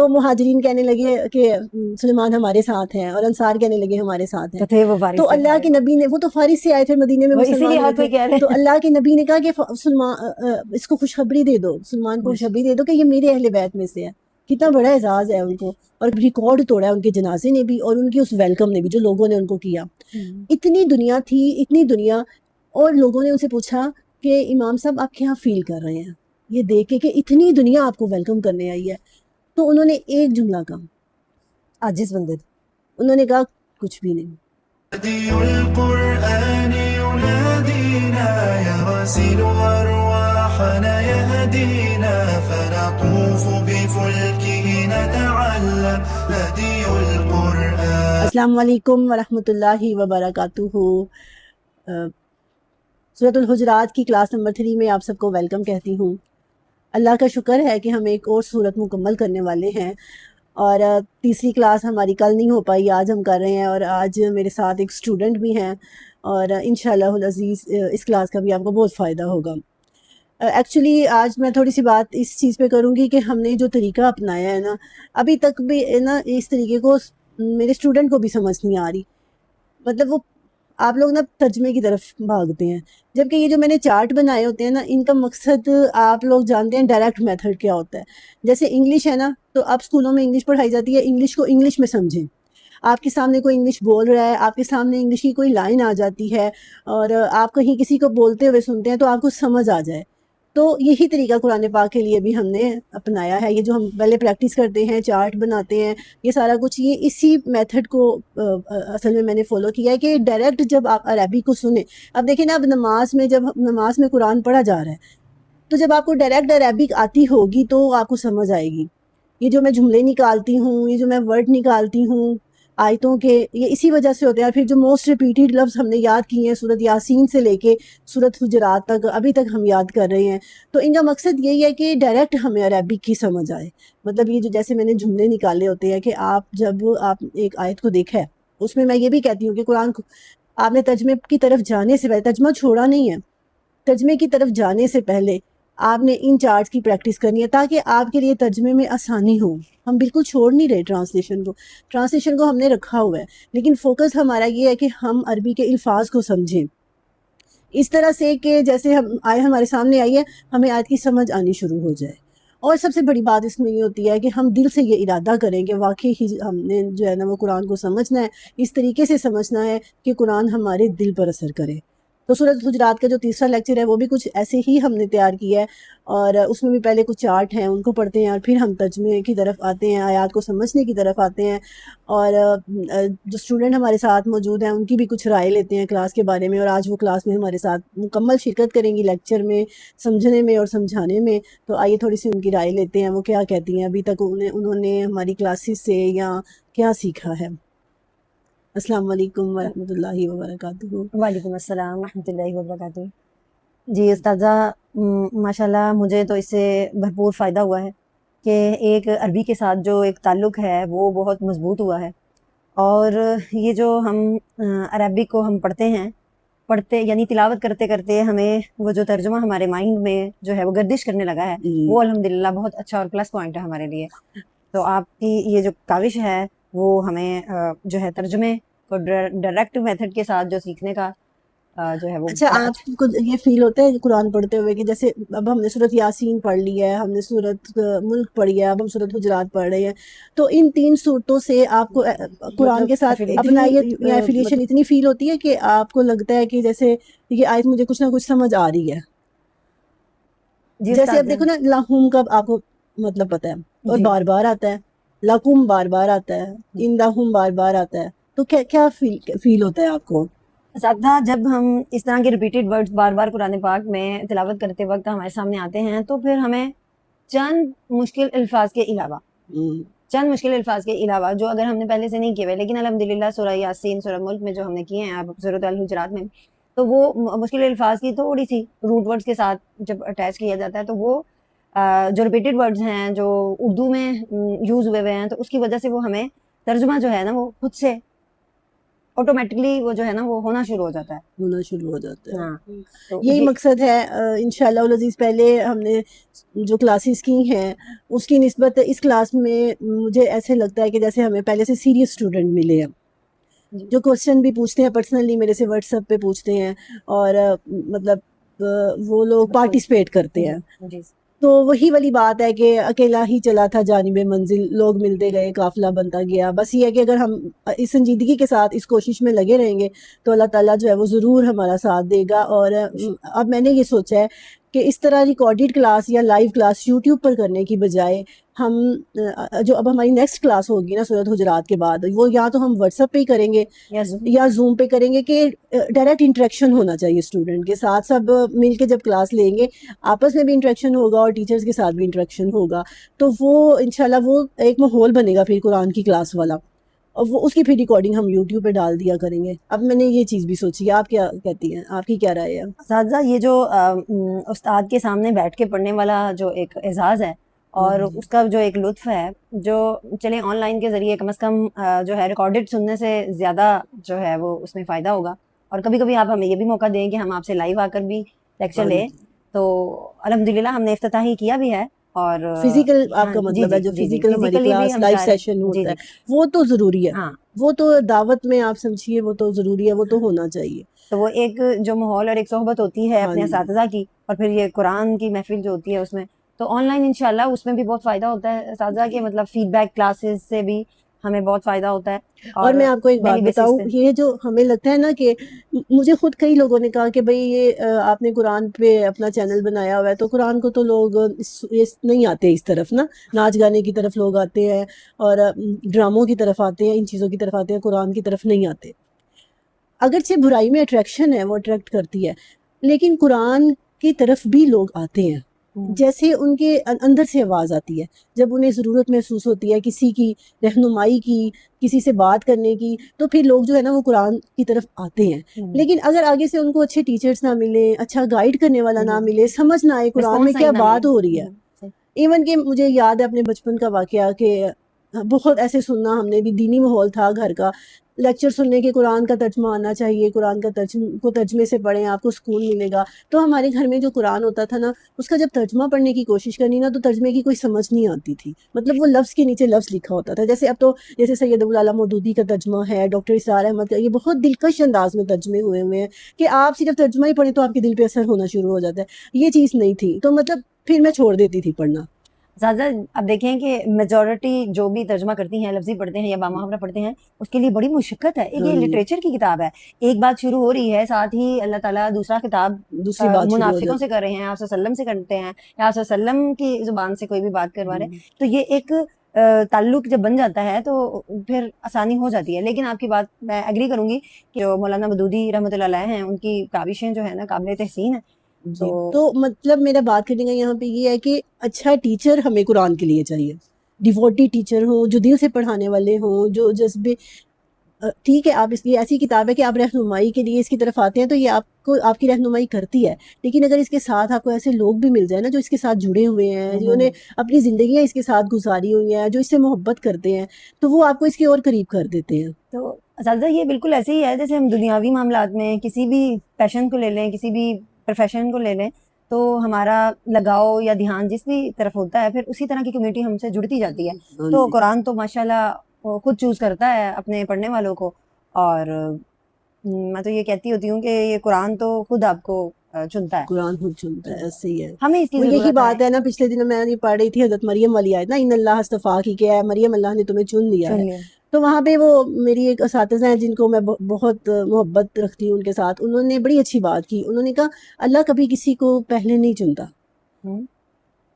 تو مہاجرین کہنے لگے کہ سلیمان ہمارے ساتھ ہیں، اور انصار کہنے لگے ہمارے ساتھ ہیں. تو اللہ کے نبی نے، وہ تو فارس سے آئے تھے، مدینے میں مسلمان ہوئے تھے، تو اللہ کے نبی نے کہا کہ سلمان اس کو خوشخبری دے دو، سلمان کو خوشخبری دے دو کہ یہ میرے اہل بیت میں سے ہے. کتنا بڑا اعزاز ہے ان کو، اور ریکارڈ توڑا ہے ان کے جنازے نے بھی اور ان کی اس ویلکم نے بھی جو لوگوں نے ان کو کیا. اتنی دنیا تھی، اتنی دنیا، اور لوگوں نے ان سے پوچھا کہ امام صاحب آپ کیا فیل کر رہے ہیں یہ دیکھ کے کہ اتنی دنیا آپ کو ویلکم کرنے آئی ہے. تو انہوں نے ایک جملہ کہا، عاجز بندے تھے، انہوں نے کہا کچھ بھی نہیں. القرآن ينادينا يغسل أرواحنا يهدينا فنطوف بفلكه نتعلم هدي القرآن. السلام علیکم ورحمۃ اللہ وبرکاتہ. سورۃ الحجرات کی کلاس نمبر 3 میں آپ سب کو ویلکم کہتی ہوں. اللہ کا شکر ہے کہ ہم ایک اور سورت مکمل کرنے والے ہیں، اور تیسری کلاس ہماری کل نہیں ہو پائی، آج ہم کر رہے ہیں، اور آج میرے ساتھ ایک اسٹوڈنٹ بھی ہیں، اور انشاءاللہ العزیز اس کلاس کا بھی آپ کو بہت فائدہ ہوگا. ایکچولی آج میں تھوڑی سی بات اس چیز پہ کروں گی کہ ہم نے جو طریقہ اپنایا ہے نا، ابھی تک بھی نا اس طریقے کو میرے اسٹوڈنٹ کو بھی سمجھ نہیں آ رہی. مطلب وہ آپ لوگ نا ترجمے کی طرف بھاگتے ہیں، جبکہ یہ جو میں نے چارٹ بنائے ہوتے ہیں نا، ان کا مقصد آپ لوگ جانتے ہیں ڈائریکٹ میتھڈ کیا ہوتا ہے. جیسے انگلش ہے نا، تو اب اسکولوں میں انگلش پڑھائی جاتی ہے، انگلش کو انگلش میں سمجھیں. آپ کے سامنے کوئی انگلش بول رہا ہے، آپ کے سامنے انگلش کی کوئی لائن آ جاتی ہے، اور آپ کہیں کسی کو بولتے ہوئے سنتے ہیں تو آپ کو سمجھ آ جائے. تو یہی طریقہ قرآن پاک کے لیے بھی ہم نے اپنایا ہے. یہ جو ہم پہلے پریکٹس کرتے ہیں، چارٹ بناتے ہیں، یہ سارا کچھ یہ اسی میتھڈ کو اصل میں نے فالو کیا ہے کہ ڈائریکٹ جب آپ عربی کو سنیں. اب دیکھیں نا، اب جب نماز میں قرآن پڑھا جا رہا ہے، تو جب آپ کو ڈائریکٹ عربک آتی ہوگی تو آپ کو سمجھ آئے گی. یہ جو میں جملے نکالتی ہوں، یہ جو میں ورڈ نکالتی ہوں آیتوں کے، یہ اسی وجہ سے ہوتے ہیں. پھر جو موسٹ ریپیٹیڈ لفظ ہم نے یاد کیے ہیں سورۃ یاسین سے لے کے سورۃ حجرات تک، ابھی تک ہم یاد کر رہے ہیں، تو ان کا مقصد یہی ہے کہ ڈائریکٹ ہمیں عربک کی سمجھ آئے. مطلب یہ جو جیسے میں نے جملے نکالے ہوتے ہیں کہ جب آپ ایک آیت کو دیکھا ہے، اس میں یہ بھی کہتی ہوں کہ قرآن کو آپ نے ترجمے کی طرف جانے سے پہلے، ترجمہ چھوڑا نہیں ہے، ترجمے کی طرف جانے سے پہلے آپ نے ان چارٹس کی پریکٹس کرنی ہے تاکہ آپ کے لیے ترجمے میں آسانی ہو. ہم بالکل چھوڑ نہیں رہے ٹرانسلیشن کو ہم نے رکھا ہوا ہے، لیکن فوکس ہمارا یہ ہے کہ ہم عربی کے الفاظ کو سمجھیں اس طرح سے کہ جیسے ہمارے سامنے آئی ہے، ہمیں آیت کی سمجھ آنی شروع ہو جائے. اور سب سے بڑی بات اس میں یہ ہوتی ہے کہ ہم دل سے یہ ارادہ کریں کہ واقعی ہی ہم نے جو ہے نا وہ قرآن کو سمجھنا ہے، اس طریقے سے سمجھنا ہے کہ قرآن ہمارے دل پر اثر کرے. تو سورۃ حجرات کا جو تیسرا لیکچر ہے وہ بھی کچھ ایسے ہی ہم نے تیار کیا ہے، اور اس میں بھی پہلے کچھ چارٹ ہیں ان کو پڑھتے ہیں، اور پھر ہم ترجمے کی طرف آتے ہیں، آیات کو سمجھنے کی طرف آتے ہیں. اور جو اسٹوڈنٹ ہمارے ساتھ موجود ہیں ان کی بھی کچھ رائے لیتے ہیں کلاس کے بارے میں، اور آج وہ کلاس میں ہمارے ساتھ مکمل شرکت کریں گی، لیکچر میں سمجھنے میں اور سمجھانے میں. تو آئیے تھوڑی سی ان کی رائے لیتے ہیں، وہ کیا کہتی ہیں، ابھی تک انہوں نے ہماری کلاسز سے یا کیا سیکھا ہے. السلام علیکم ورحمۃ اللہ وبرکاتہ. وعلیکم السلام ورحمۃ اللہ وبرکاتہ. جی استاذہ، ماشاءاللہ مجھے تو اس سے بھرپور فائدہ ہوا ہے کہ ایک عربی کے ساتھ جو ایک تعلق ہے وہ بہت مضبوط ہوا ہے. اور یہ جو ہم عربک کو ہم پڑھتے یعنی تلاوت کرتے کرتے ہمیں وہ جو ترجمہ ہمارے مائنڈ میں جو ہے وہ گردش کرنے لگا ہے، وہ الحمدللہ بہت اچھا اور پلس پوائنٹ ہے ہمارے لیے. تو آپ کی یہ جو کاوش ہے وہ ہمیں جو ہے ترجمے کو ڈائریکٹ میتھڈ کے ساتھ جو سیکھنے کا جو ہے وہ. اچھا، آپ کو یہ فیل ہوتا ہے قرآن پڑھتے ہوئے کہ جیسے اب ہم نے سورۃ یاسین پڑھ لی ہے، ہم نے سورۃ ملک پڑھی ہے، اب ہم سورۃ حجرات پڑھ رہے ہیں، تو ان 3 صورتوں سے آپ کو قرآن کے ساتھ اپنائیت یا ایفیلیشن اتنی فیل ہوتی ہے کہ آپ کو لگتا ہے کہ جیسے یہ آیت مجھے کچھ نہ کچھ سمجھ آ رہی ہے. جیسے اب دیکھو نا، لاہم کا آپ کو مطلب پتہ ہے، اور بار بار آتا ہے، لاکم بار بار آتا ہے، ان لاہم بار بار آتا ہے، تو کیا فیل ہوتا ہے آپ کو؟ اساتذہ، جب ہم اس طرح کے ریپیٹیڈ ورڈز بار بار قرآن پاک میں تلاوت کرتے وقت ہمارے سامنے آتے ہیں تو پھر ہمیں چند مشکل الفاظ کے علاوہ جو اگر ہم نے پہلے سے نہیں کیے ہوئے، لیکن الحمدللہ سورہ یاسین، سورہ ملک میں جو ہم نے کیے ہیں، اب سورۃ الحجرات میں، تو وہ مشکل الفاظ کی تھوڑی سی روٹ ورڈز کے ساتھ جب اٹیچ کیا جاتا ہے تو وہ جو ریپیٹیڈ ورڈز ہیں جو اردو میں یوز ہوئے ہوئے ہیں، تو اس کی وجہ سے وہ ہمیں ترجمہ جو ہے نا وہ خود سے آٹومیٹکلی وہ جو ہے نا وہ ہونا شروع ہو جاتا ہے. ہونا شروع ہو جاتا ہے. ہاں تو یہی مقصد ہے انشاءاللہ العزیز. پہلے ہم نے جو کلاسز کی ہیں اس کی نسبت اس کلاس میں مجھے ایسے لگتا ہے کہ جیسے ہمیں پہلے سے سیریس اسٹوڈنٹ ملے ہیں, جو کوشچن بھی پوچھتے ہیں پرسنلی میرے سے واٹس ایپ پہ پوچھتے ہیں, اور مطلب وہ لوگ پارٹیسپیٹ کرتے ہیں. جی تو وہی والی بات ہے کہ اکیلا ہی چلا تھا جانب منزل, لوگ ملتے گئے, قافلہ بنتا گیا. بس یہ ہے کہ اگر ہم اس سنجیدگی کے ساتھ اس کوشش میں لگے رہیں گے تو اللہ تعالیٰ جو ہے وہ ضرور ہمارا ساتھ دے گا. اور اب میں نے یہ سوچا ہے کہ اس طرح ریکارڈیڈ کلاس یا لائیو کلاس یوٹیوب پر کرنے کی بجائے ہم جو اب ہماری نیکسٹ کلاس ہوگی نا سورۃ حجرات کے بعد, وہ یا تو ہم واٹس ایپ پہ ہی کریں گے یا زوم پہ کریں گے, کہ ڈائریکٹ انٹریکشن ہونا چاہیے اسٹوڈنٹ کے ساتھ. سب مل کے جب کلاس لیں گے آپس میں بھی انٹریکشن ہوگا اور ٹیچرز کے ساتھ بھی انٹریکشن ہوگا, تو وہ انشاءاللہ وہ ایک ماحول بنے گا پھر قرآن کی کلاس والا, اور وہ اس کی پھر ریکارڈنگ ہم یوٹیوب پہ ڈال دیا کریں گے. اب میں نے یہ چیز بھی سوچی ہے. آپ کیا کہتی ہیں, آپ کی کیا رائے ہے؟ اساتذہ یہ جو استاد کے سامنے بیٹھ کے پڑھنے والا جو ایک اعزاز ہے اور اس کا جو ایک لطف ہے, جو چلیں آن لائن کے ذریعے کم از کم جو ہے ریکارڈڈ سننے سے زیادہ جو ہے وہ اس میں فائدہ ہوگا. اور کبھی کبھی آپ ہمیں یہ بھی موقع دیں کہ ہم آپ سے لائیو آ کر بھی لیکچر لیں, تو الحمدللہ ہم نے افتتاحی کیا بھی ہے. اور فزیکل آپ کا مطلب ہے جو فزیکل ہماری کلاس لائیو سیشن ہوتا ہے وہ تو ضروری ہے, وہ تو دعوت میں آپ سمجھیے وہ تو ضروری ہے, وہ تو ہونا چاہیے. تو وہ ایک جو ماحول اور ایک صحبت ہوتی ہے اپنے اساتذہ کی, اور پھر یہ قرآن کی محفل جو ہوتی ہے اس میں, تو آن لائن انشاءاللہ اس میں بھی بہت فائدہ ہوتا ہے اساتذہ کے, مطلب فیڈ بیک کلاسز سے بھی ہمیں بہت فائدہ ہوتا ہے. اور میں آپ کو ایک بات بتاؤں, یہ جو ہمیں لگتا ہے نا کہ مجھے خود کئی لوگوں نے کہا کہ بھئی یہ آپ نے قرآن پہ اپنا چینل بنایا ہوا ہے, تو قرآن کو تو لوگ نہیں آتے اس طرف نا, ناچ گانے کی طرف لوگ آتے ہیں اور ڈراموں کی طرف آتے ہیں, ان چیزوں کی طرف آتے ہیں, قرآن کی طرف نہیں آتے. اگرچہ برائی میں اٹریکشن ہے, وہ اٹریکٹ کرتی ہے, لیکن قرآن کی طرف بھی لوگ آتے ہیں. جیسے ان کے اندر سے آواز آتی ہے جب انہیں ضرورت محسوس ہوتی ہے کسی کی رہنمائی کی, کسی سے بات کرنے کی, تو پھر لوگ جو ہے نا وہ قرآن کی طرف آتے ہیں. لیکن اگر آگے سے ان کو اچھے ٹیچرز نہ ملیں, اچھا گائیڈ کرنے والا نہ ملے, سمجھ نہ آئے قرآن میں کیا بات ہو رہی ہے. ایون کہ مجھے یاد ہے اپنے بچپن کا واقعہ کہ بہت ایسے سننا, ہم نے بھی دینی ماحول تھا گھر کا, لیکچر سننے کے قرآن کا ترجمہ آنا چاہیے, قرآن کا ترجمے سے پڑھیں آپ کو سکون ملے گا. تو ہمارے گھر میں جو قرآن ہوتا تھا نا, اس کا جب ترجمہ پڑھنے کی کوشش کرنی نا تو ترجمے کی کوئی سمجھ نہیں آتی تھی. مطلب وہ لفظ کے نیچے لفظ لکھا ہوتا تھا. جیسے اب تو جیسے سید ابو العلا مودودی کا ترجمہ ہے, ڈاکٹر اسرار احمد کا, یہ بہت دلکش انداز میں ترجمے ہوئے ہیں کہ آپ صرف ترجمہ ہی پڑھیں تو آپ کے دل پہ اثر ہونا شروع ہو جاتا ہے. یہ چیز نہیں تھی, تو مطلب پھر میں چھوڑ دیتی تھی پڑھنا. زیادہ اب دیکھیں کہ میجورٹی جو بھی ترجمہ کرتی ہیں, لفظی پڑھتے ہیں یا بامحاورہ پڑھتے ہیں, اس کے لیے بڑی مشقت ہے. یہ لٹریچر کی کتاب ہے, ایک بات شروع ہو رہی ہے, ساتھ ہی اللہ تعالیٰ دوسرا خطاب دوسری بات منافقوں سے کر رہے ہیں, آپ صلی اللہ علیہ وسلم سے کرتے ہیں, یا آپ صلی اللہ علیہ وسلم کی زبان سے کوئی بھی بات کروا رہے ہیں. تو یہ ایک تعلق جب بن جاتا ہے تو پھر آسانی ہو جاتی ہے. لیکن آپ کی بات میں ایگری کروں گی کہ جو مولانا مودودی رحمۃ اللہ علیہ ہیں, ان کی کاوشیں جو ہے نا قابل تحسین ہے. تو مطلب میرا بات کرنے کا یہاں پہ یہ ہے کہ اچھا ٹیچر ہمیں قرآن کے لیے چاہیے, ڈیووٹی ٹیچر ہوں, جو دل سے پڑھانے والے ہوں, جو جذبے. ٹھیک ہے, آپ اس کی ایسی کتاب ہے کہ آپ رہنمائی کے لیے اس کی طرف آتے ہیں تو یہ آپ کو آپ کی رہنمائی کرتی ہے, لیکن اگر اس کے ساتھ آپ کو ایسے لوگ بھی مل جائیں نا جو اس کے ساتھ جڑے ہوئے ہیں, جنہوں نے اپنی زندگیاں اس کے ساتھ گزاری ہوئی ہیں, جو اس سے محبت کرتے ہیں, تو وہ آپ کو اس کے اور قریب کر دیتے ہیں. تو اساتذہ یہ بالکل ایسے ہی ہے جیسے ہم دنیاوی معاملات میں کسی بھی پیشن کو لے لیں, کسی بھی پروفیشن کو لے لیں, تو ہمارا لگاؤ یا دھیان جس بھی طرف ہوتا ہے, پھر اسی طرح کی کمیونٹی ہم سے جڑتی جاتی ہے. تو قرآن تو ماشاءاللہ خود چوز کرتا ہے اپنے پڑھنے والوں کو, اور میں تو یہ کہتی ہوتی ہوں کہ یہ قرآن تو خود آپ کو چنتا ہے. قرآن خود چنتا ہے, ایسے ہی ہے. ہمیں اس کی یہی بات ہے نا, پچھلے دنوں میں نے پڑھ رہی تھی حضرت مریم والی آیت نا, ان اللہ اصطفیٰ کی, کیا ہے مریم اللہ نے تمہیں چن لیا ہے. تو وہاں پہ وہ میری ایک اساتذہ ہیں جن کو میں بہت محبت رکھتی ہوں ان کے ساتھ, انہوں نے بڑی اچھی بات کی. انہوں نے کہا اللہ کبھی کسی کو پہلے نہیں چنتا,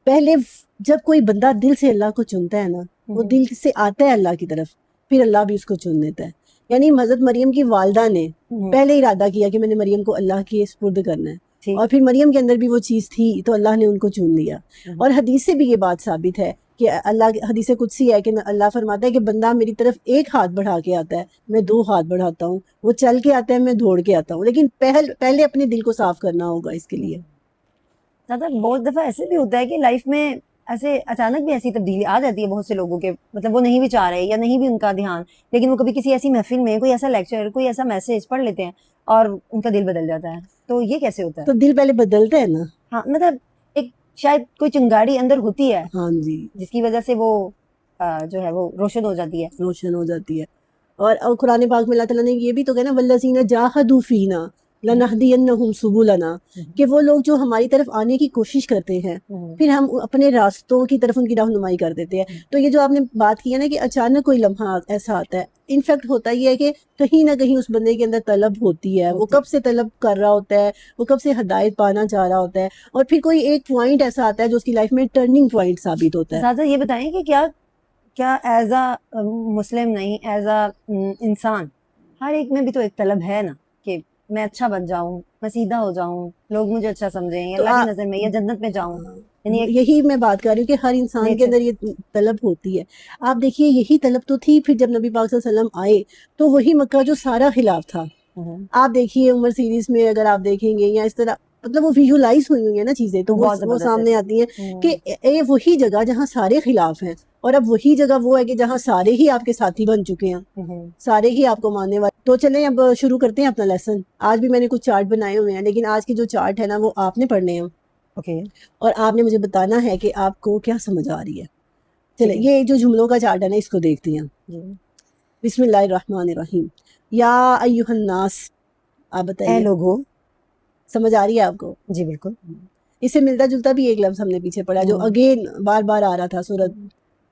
پہلے جب کوئی بندہ دل سے اللہ کو چنتا ہے نا, وہ دل سے آتا ہے اللہ کی طرف, پھر اللہ بھی اس کو چن لیتا ہے. یعنی حضرت مریم کی والدہ نے پہلے ارادہ کیا کہ میں نے مریم کو اللہ کے سپرد کرنا ہے, اور پھر مریم کے اندر بھی وہ چیز تھی تو اللہ نے ان کو چن لیا. اور حدیث سے بھی یہ بات ثابت ہے کہ اللہ, حدیث قدسی ہے کہ اللہ فرماتا ہے کہ بندہ میری طرف ایک ہاتھ بڑھا کے آتا ہے, میں 2 ہاتھ بڑھاتا ہوں, وہ چل کے آتا ہے, میں دوڑ کے آتا ہوں, لیکن پہلے اپنے دل کو صاف کرنا ہوگا اس کے لیے. زیادہ بہت دفعہ ایسے بھی ہوتا ہے کہ لائف میں ایسے اچانک بھی ایسی تبدیلی آ جاتی ہے بہت سے لوگوں کے, مطلب وہ نہیں بھی چاہ رہے یا نہیں بھی ان کا دھیان, لیکن وہ کبھی کسی ایسی محفل میں کوئی ایسا لیکچر, کوئی ایسا میسج پڑھ لیتے ہیں اور ان کا دل بدل جاتا ہے. تو یہ کیسے ہوتا ہے؟ تو دل پہلے بدلتا ہے نا. ہاں, مطلب ایک شاید کوئی چنگاڑی اندر ہوتی ہے ہاں جی, جس کی وجہ سے وہ جو ہے وہ روشن ہو جاتی ہے. روشن ہو جاتی ہے. اور قرآن پاک میں اللہ تعالیٰ نے یہ بھی تو کہا نا, والذین جاہدوا فینا لنہدینہم سبلنا, کہ وہ لوگ جو ہماری طرف آنے کی کوشش کرتے ہیں پھر ہم اپنے راستوں کی طرف ان کی رہنمائی کر دیتے ہیں. تو یہ جو آپ نے بات کی ہے نا کہ اچانک کوئی لمحہ ایسا آتا ہے, انفیکٹ ہوتا یہ ہے کہ کہیں نہ کہیں اس بندے کے اندر طلب ہوتی ہے, وہ کب سے طلب کر رہا ہوتا ہے, وہ کب سے ہدایت پانا چاہ رہا ہوتا ہے, اور پھر کوئی ایک پوائنٹ ایسا آتا ہے جو اس کی لائف میں ٹرننگ پوائنٹ ثابت ہوتا ہے. اساتذہ یہ بتائیں کہ کیا ایز اے مسلم نہیں, ایز اے انسان ہر ایک میں بھی تو ایک طلب ہے نا کہ میں اچھا بن جاؤں, میں سیدھا ہو جاؤں, لوگ مجھے اچھا سمجھیں, یا اللہ کی نظر میں یا جنت میں جاؤں. یعنی یہی میں بات کر رہی ہوں کہ ہر انسان کے اندر یہ طلب ہوتی ہے. آپ دیکھیے یہی طلب تو تھی پھر جب نبی پاک صلی اللہ علیہ وسلم آئے تو وہی مکہ جو سارا خلاف تھا. آپ دیکھیے عمر سیریز میں اگر آپ دیکھیں گے یا اس طرح, مطلب وہ ویژولائز ہوئی ہیں نا چیزیں, تو وہ سامنے آتی ہیں کہ یہ وہی جگہ جہاں سارے خلاف ہیں, اور اب وہی جگہ وہ ہے کہ جہاں سارے ہی آپ کے ساتھی بن چکے ہیں, سارے ہی آپ کو ماننے والے. تو چلیں اب شروع کرتے ہیں اپنا لیسن. آج بھی میں نے کچھ چارٹ بنائے ہوئے ہیں, لیکن آج کے جو چارٹ ہے نا وہ آپ نے پڑھنے ہیں, اور آپ نے مجھے بتانا ہے کہ آپ کو کیا سمجھ آ رہی ہے. چلیں یہ جو جملوں کا چارٹ ہے نا اس کو دیکھتے ہیں. بسم اللہ الرحمن الرحیم. یا ایھا الناس, آپ بتائیے, اے لوگو, سمجھ آ رہی ہے آپ کو؟ جی بالکل. اس سے ملتا جلتا بھی ایک لفظ ہم نے پیچھے پڑھا جو اگین بار بار آ رہا تھا, سورت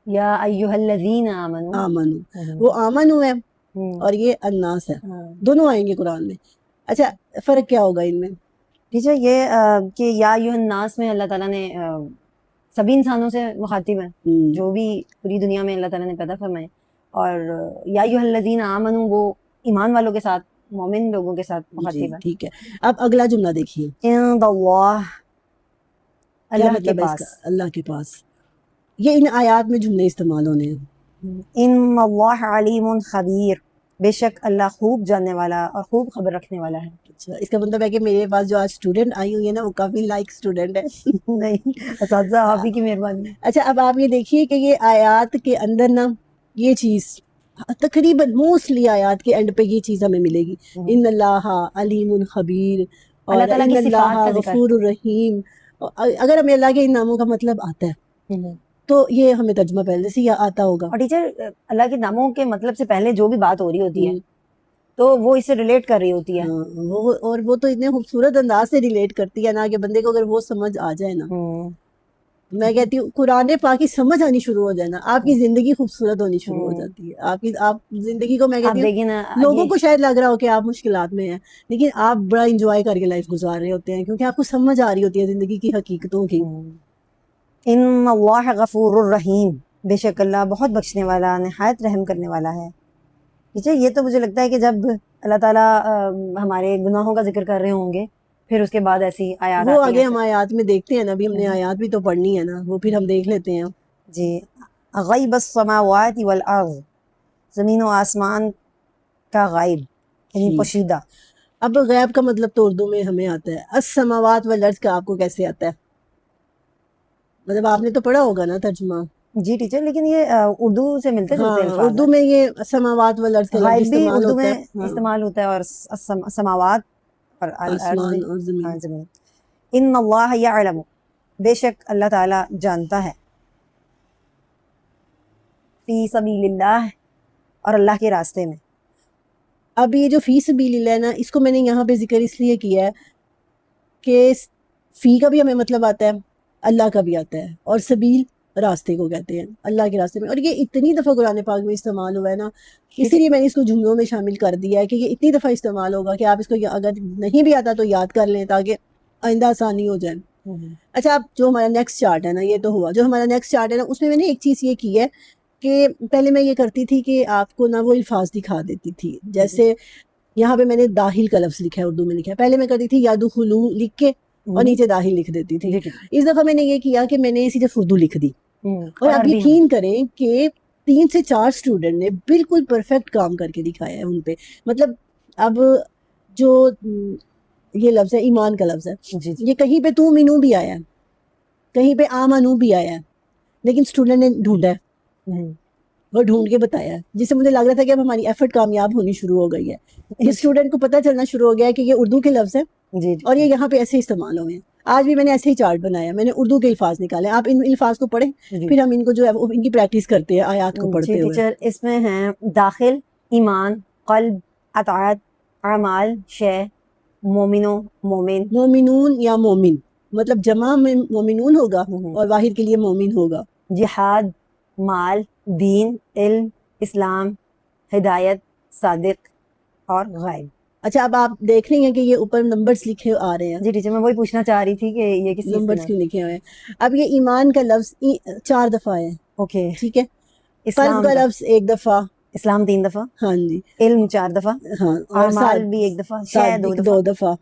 یا ایھا الذین آمنوا, آمنو, وہ آمنو ہے اور یہ الناس ہے, دونوں آئیں گے قرآن میں. اچھا فرق کیا ہوگا ان میں؟ ٹیچر یہ کہ یا ایھا الناس میں اللہ تعالیٰ نے سبھی انسانوں سے مخاطب ہے جو بھی پوری دنیا میں اللہ تعالیٰ نے پیدا فرمائے, اور یا ایھا الذین آمنوا وہ ایمان والوں کے ساتھ, مومن لوگوں کے ساتھ مخاطب ہے. ٹھیک ہے, اب اگلا جملہ دیکھیے. عند اللہ, اللہ کے پاس, اللہ کے پاس. یہ ان آیات میں جملے استعمال ہونے ہیں. ان اللہ علیم خبیر, بے شک اللہ خوب جاننے والا اور خوب خبر رکھنے والا ہے. اچھا, اس کا مطلب ہے کہ میرے پاس جو آج اسٹوڈنٹ آئی ہوئی ہے نا وہ کافی لائک اسٹوڈنٹ ہے. نہیں اساتذہ آپ ہی کی مہربانی. اچھا اب آپ یہ دیکھیے کہ یہ آیات کے اندر نا یہ چیز تقریباً موسٹلی آیات کے اینڈ پہ یہ چیز ہمیں ملے گی, ان اللہ علیم خبیر اور ان اللہ غفور الرحیم. اگر ہمیں اللہ کے ان ناموں کا مطلب آتا ہے تو یہ ہمیں ترجمہ پہلے سے یا آتا ہوگا. اور ٹیچر اللہ کے ناموں کے مطلب سے پہلے جو بھی بات ہو رہی ہوتی ہے تو وہ اس سے ریلیٹ کر رہی ہوتی ہے, اور وہ تو اتنے خوبصورت انداز سے ریلیٹ کرتی ہے نا کہ بندے کو اگر وہ سمجھ آ جائے نا, میں کہتی ہوں قرآن پاک کی سمجھ آنی شروع ہو جائے نا, آپ کی زندگی خوبصورت ہونی شروع ہو جاتی ہے. آپ زندگی کو, میں کہتی ہوں لوگوں کو شاید لگ رہا ہو کہ آپ مشکلات میں ہیں, لیکن آپ بڑا انجوائے کر کے لائف گزار رہے ہوتے ہیں کیونکہ آپ کو سمجھ آ رہی ہوتی ہے زندگی کی حقیقتوں کی. ان اللہ غفور الرحیم, بے شک اللہ بہت بخشنے والا, نہایت رحم کرنے والا ہے. ٹھیک ہے, یہ تو مجھے لگتا ہے کہ جب اللہ تعالیٰ ہمارے گناہوں کا ذکر کر رہے ہوں گے پھر اس کے بعد ایسی آیات وہ آگے ہم آیات میں دیکھتے ہیں نا, ابھی ہم نے آیات بھی تو پڑھنی ہے نا, وہ پھر ہم دیکھ لیتے ہیں. جی, غیب السماوات والارض, زمین و آسمان کا غائب یعنی پوشیدہ. اب غیب کا مطلب تو اردو میں ہمیں آتا ہے, السماوات والارض کا آپ کو کیسے آتا ہے؟ مطلب آپ نے تو پڑھا ہوگا نا ترجمہ. جی ٹیچر, لیکن یہ اردو سے ملتے جلتے الفاظ, اردو میں یہ سماوات والارض کا لفظ بھی استعمال اردو ہوتا میں ہے, استعمال ہوتا ہے, اور سماوات اور آسمان اور زمین. زمین. ان اللہ یعلم, بے شک اللہ تعالیٰ جانتا ہے, فی سبیل اللہ, اور اللہ کے راستے میں. اب یہ جو فی سبیل اللہ ہے نا, اس کو میں نے یہاں پہ ذکر اس لیے کیا ہے کہ فی کا بھی ہمیں مطلب آتا ہے, اللہ کا بھی آتا ہے, اور سبیل راستے کو کہتے ہیں, اللہ کے راستے میں. اور یہ اتنی دفعہ قرآن پاک میں استعمال ہوا ہے نا, اسی لیے میں نے اس کو جملوں میں شامل کر دیا ہے کہ یہ اتنی دفعہ استعمال ہوگا کہ آپ اس کو اگر نہیں بھی آتا تو یاد کر لیں تاکہ آئندہ آسانی ہو جائے. اچھا, اب جو ہمارا نیکسٹ چارٹ ہے نا, یہ تو ہوا. جو ہمارا نیکسٹ چارٹ ہے نا, اس میں نے ایک چیز یہ کی ہے کہ پہلے میں یہ کرتی تھی کہ آپ کو نا وہ الفاظ دکھا دیتی تھی, جیسے یہاں پہ میں نے داخل کا لفظ لکھا ہے, اردو میں لکھا ہے. پہلے میں کرتی تھی یادخلو لکھ کے اور نیچے داخل لکھ دیتی تھی. اس دفعہ میں نے یہ کیا کہ میں نے صرف اردو لکھ دی, اور آپ یقین کریں کہ 3 سے 4 اسٹوڈنٹ نے بالکل پرفیکٹ کام کر کے دکھایا ہے ان پہ. مطلب اب جو یہ لفظ ہے ایمان کا لفظ ہے, یہ کہیں پہ تو منو بھی آیا ہے, کہیں پہ آمنو بھی آیا ہے, لیکن اسٹوڈنٹ نے ڈھونڈا ہے, ہوں. وہ ڈھونڈ کے بتایا ہے, جس سے مجھے لگ رہا تھا کہ اب ہماری ایفرٹ کامیاب ہونی شروع ہو گئی ہے. اس اسٹوڈنٹ کو پتہ چلنا شروع ہو گیا ہے کہ یہ اردو کے لفظ ہیں جی اور یہ یہاں پہ ایسے استعمال ہوئے ہیں. آج بھی میں نے ایسے ہی چارٹ بنایا, میں نے اردو کے الفاظ نکالے, آپ ان الفاظ کو پڑھیں, جی پھر ہم ان کو جو ہے وہ ان کی پریکٹس کرتے ہیں آیات کو جی پڑھتے ہوئے. ٹیچر, اس میں ہیں داخل, ایمان, قلب, اطاعت, اعمال, شے, مومنو, مومن, مومنون یا مومن, مطلب جمع میں مومنون ہوگا ہوں. اور واحد کے لیے مومن ہوگا. جہاد, مال, دین, علم, اسلام, ہدایت, صادق اور غائب. اچھا, اب آپ دیکھ رہی ہیں کہ یہ اوپر نمبرز لکھے آ رہے ہیں, جی ٹیچر, میں وہی پوچھنا چاہ رہی تھی کہ یہ کس چیز کے نمبرز نام. کیوں لکھے ہوئے ہیں. اب یہ ایمان کا لفظ 4 دفعہ ہے, اوکے. ٹھیک ہے. قلب اسلام کا کا, لفظ 1 دفعہ, اسلام 3 دفعہ, ہاں جی, علم 4 دفعہ, ہاں, اور اعمال بھی 1 دفعہ, شے 2 صادق دفعہ, 2 دفعہ,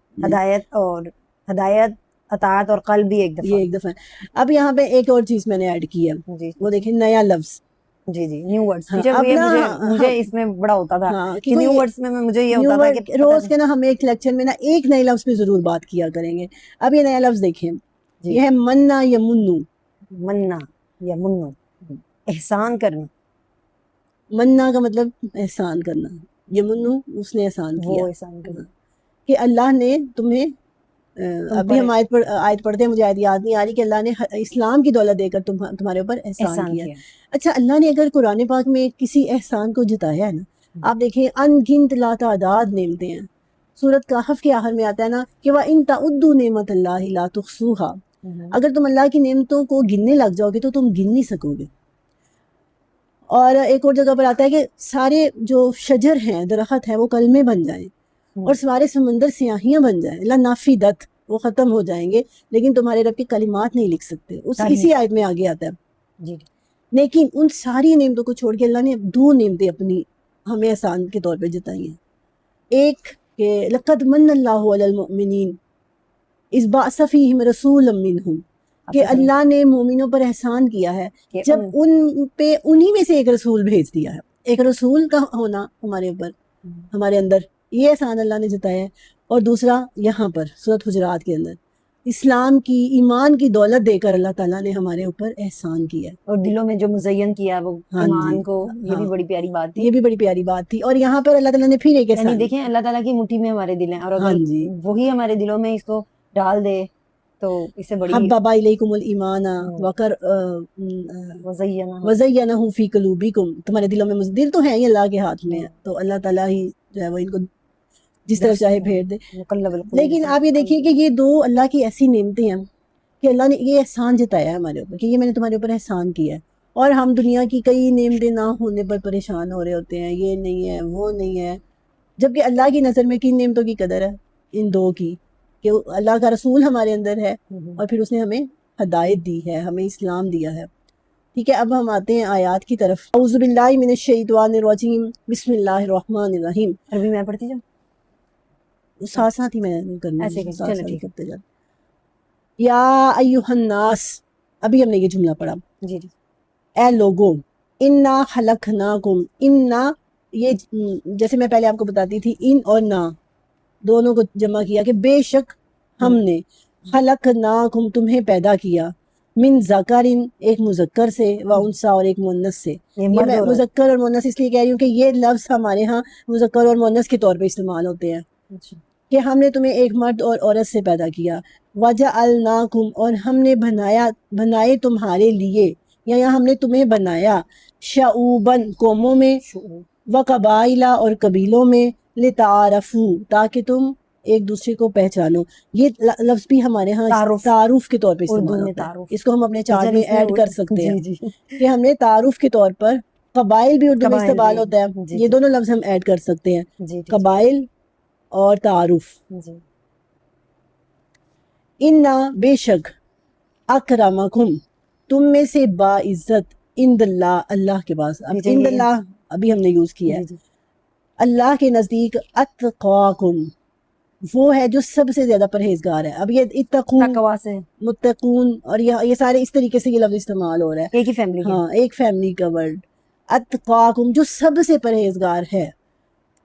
ہدایت, اطاعت اور قلب بھی 1 دفعہ. یہ 1 دفعہ. اب یہاں پہ ایک اور چیز میں نے ایڈ کی ہے, جی وہ دیکھیں نیا لفظ. جی جی, نیو ورڈز. ہاں, ٹیچر اب یہ نا مجھے اس میں بڑا ہوتا تھا ہاں کہ نیو ورڈز میں مجھے یہ نیو ہوتا تھا کہ ورڈ روز کے نا ہم ایک لیکچر میں نا ایک نئے لفظ پہ ضرور بات کیا کریں گے. اب یہ نیا لفظ دیکھیں, جی, یہ ہے منا یمنو. مننا یا منو, احسان کرنا. منا کا مطلب احسان کرنا, یمنو اس نے احسان وہ کیا, احسان کرنا. کہ اللہ نے تمہیں ابھی پر ہم آیت پڑھتے ہیں, مجھے آیت یاد نہیں آ رہی, کہ اللہ نے اسلام کی دولت دے کر تمہارے اوپر احسان کیا. اچھا, اللہ نے اگر قرآن پاک میں کسی احسان کو جتایا ہے نا, آپ دیکھیں ان گنت لا تعداد نعمتیں ہیں. سورۃ کہف کے آخر میں آتا ہے نا کہ وَإِن تَعُدُّوا نِعْمَتَ اللَّهِ لَا تُحْصُوهَا, اگر تم اللہ کی نعمتوں کو گننے لگ جاؤ گے تو تم گن نہیں سکو گے. اور ایک اور جگہ پر آتا ہے کہ سارے جو شجر ہیں, درخت ہیں, وہ کلمے بن جائیں اور سارے سمندر سیاہیاں بن جائیں, لَنَفِدَتْ, وہ ختم ہو جائیں گے, لیکن تمہارے رب کے کلمات نہیں لکھ سکتے. اسی آیت میں آگے آتا ہے. جی, لیکن ان ساری نعمتوں کو چھوڑ کے اللہ نے 2 نعمتیں اپنی ہمیں احسان کے طور پہ جتائی ہیں. ایک کہ لَقَدْ مَنَّ اللَّهُ عَلَى الْمُؤْمِنِينَ إِذْ بَعَثَ فِيهِمْ رَسُولًا مِّنْهُمْ, کہ اللہ نے مومنوں پر احسان کیا ہے جب ان پہ انہی میں سے ایک رسول بھیج دیا ہے. ایک رسول کا ہونا ہمارے اوپر, ہمارے اندر, یہ احسان اللہ نے جتایا ہے. اور دوسرا یہاں پر سورۃ حجرات کے اندر اسلام کی, ایمان کی دولت دے کر اللہ تعالیٰ نے ہمارے اوپر احسان کیا, اور دلوں میں جو مزین کیا وہ ایمان کو, یہ بھی بڑی پیاری بات تھی. یہ بھی بڑی پیاری بات تھی. اور یہاں پر اللہ تعالیٰ نے پھر ایک یعنی احسان, دیکھیں اللہ تعالیٰ کی مٹھی میں ہمارے دل ہیں, اور اگر وہی ہمارے دلوں میں اس کو ڈال دے تو اس سے بڑی حبب الیکم الایمان وزینہ فی قلوبکم, تمہارے دلوں میں, دل تو ہے ہی اللہ کے ہاتھ میں, تو اللہ تعالیٰ ہی جو ہے وہ ان کو جس طرف چاہے پھیر دے. لیکن آپ یہ دیکھیے کہ یہ 2 اللہ کی ایسی نعمتیں ہیں کہ اللہ نے یہ احسان جتایا ہے ہمارے اوپر, کہ یہ میں نے تمہارے اوپر احسان کیا ہے. اور ہم دنیا کی کئی نعمتیں نہ ہونے پر پریشان ہو رہے ہوتے ہیں, یہ نہیں ہے, وہ نہیں ہے, جبکہ اللہ کی نظر میں کن نعمتوں کی قدر ہے؟ ان 2 کی, کہ اللہ کا رسول ہمارے اندر ہے اور پھر اس نے ہمیں ہدایت دی ہے, ہمیں اسلام دیا ہے. ٹھیک ہے, اب ہم آتے ہیں آیات کی طرف. اعوذ باللہ من الشیطان الرجیم, بسم اللہ الرحمن الرحیم. عربی میں پڑھتی جاؤ, ساتھ ساتھ ہی میں کرنا ایسے ہے, ساتھ ساتھ کرتے جاتے. یا ایھا الناس, ابھی ہم نے یہ جملہ پڑھا, جی جی, اے لوگوں, انا خلقناکم, انا یہ جیسے میں پہلے آپ کو بتاتی تھی, ان اور نا دونوں کو جمع کیا کہ بے شک ہم نے خلقناکم, تمہیں پیدا کیا, من ذکرن, ایک مذکر سے, و انثی, اور ایک مؤنث سے. یہ میں مذکر اور مؤنث اس لیے کہہ رہی ہوں کہ یہ لفظ ہمارے ہاں مذکر اور مؤنث کے طور پہ استعمال ہوتے ہیں, کہ ہم نے تمہیں ایک مرد اور عورت سے پیدا کیا. وجعلناکم, اور ہم نے بنائے تمہارے لیے, یا یہاں ہم نے تمہیں بنایا, شعوباً, قوموں میں, وقبائل, اور قبیلوں میں, لتعارفوا, تاکہ تم ایک دوسرے کو پہچانو. یہ لفظ بھی ہمارے ہاں تعارف کے طور پہ استعمال ہوتا ہے, اس کو ہم اپنے چارٹ میں ایڈ کر سکتے ہیں, کہ ہم نے تعارف کے طور پر, قبائل بھی اردو میں استعمال ہوتا ہے, یہ دونوں لفظ ہم ایڈ کر سکتے ہیں, قبائل اور تعارف. انا, بے شک, اکرمکم, تم میں سے با عزت, عند اللہ, اللہ کے پاس. اب عند اللہ ابھی ہم نے یوز کیا ہے, اللہ کے نزدیک, اتقاکم, وہ ہے جو سب سے زیادہ پرہیزگار ہے. اب یہ اتقون, متقون, اور یہ سارے اس طریقے سے یہ لفظ استعمال ہو رہا ہے, ایک ہی فیملی, ہاں ایک فیملی کا ورڈ. اتقاکم, جو سب سے پرہیزگار ہے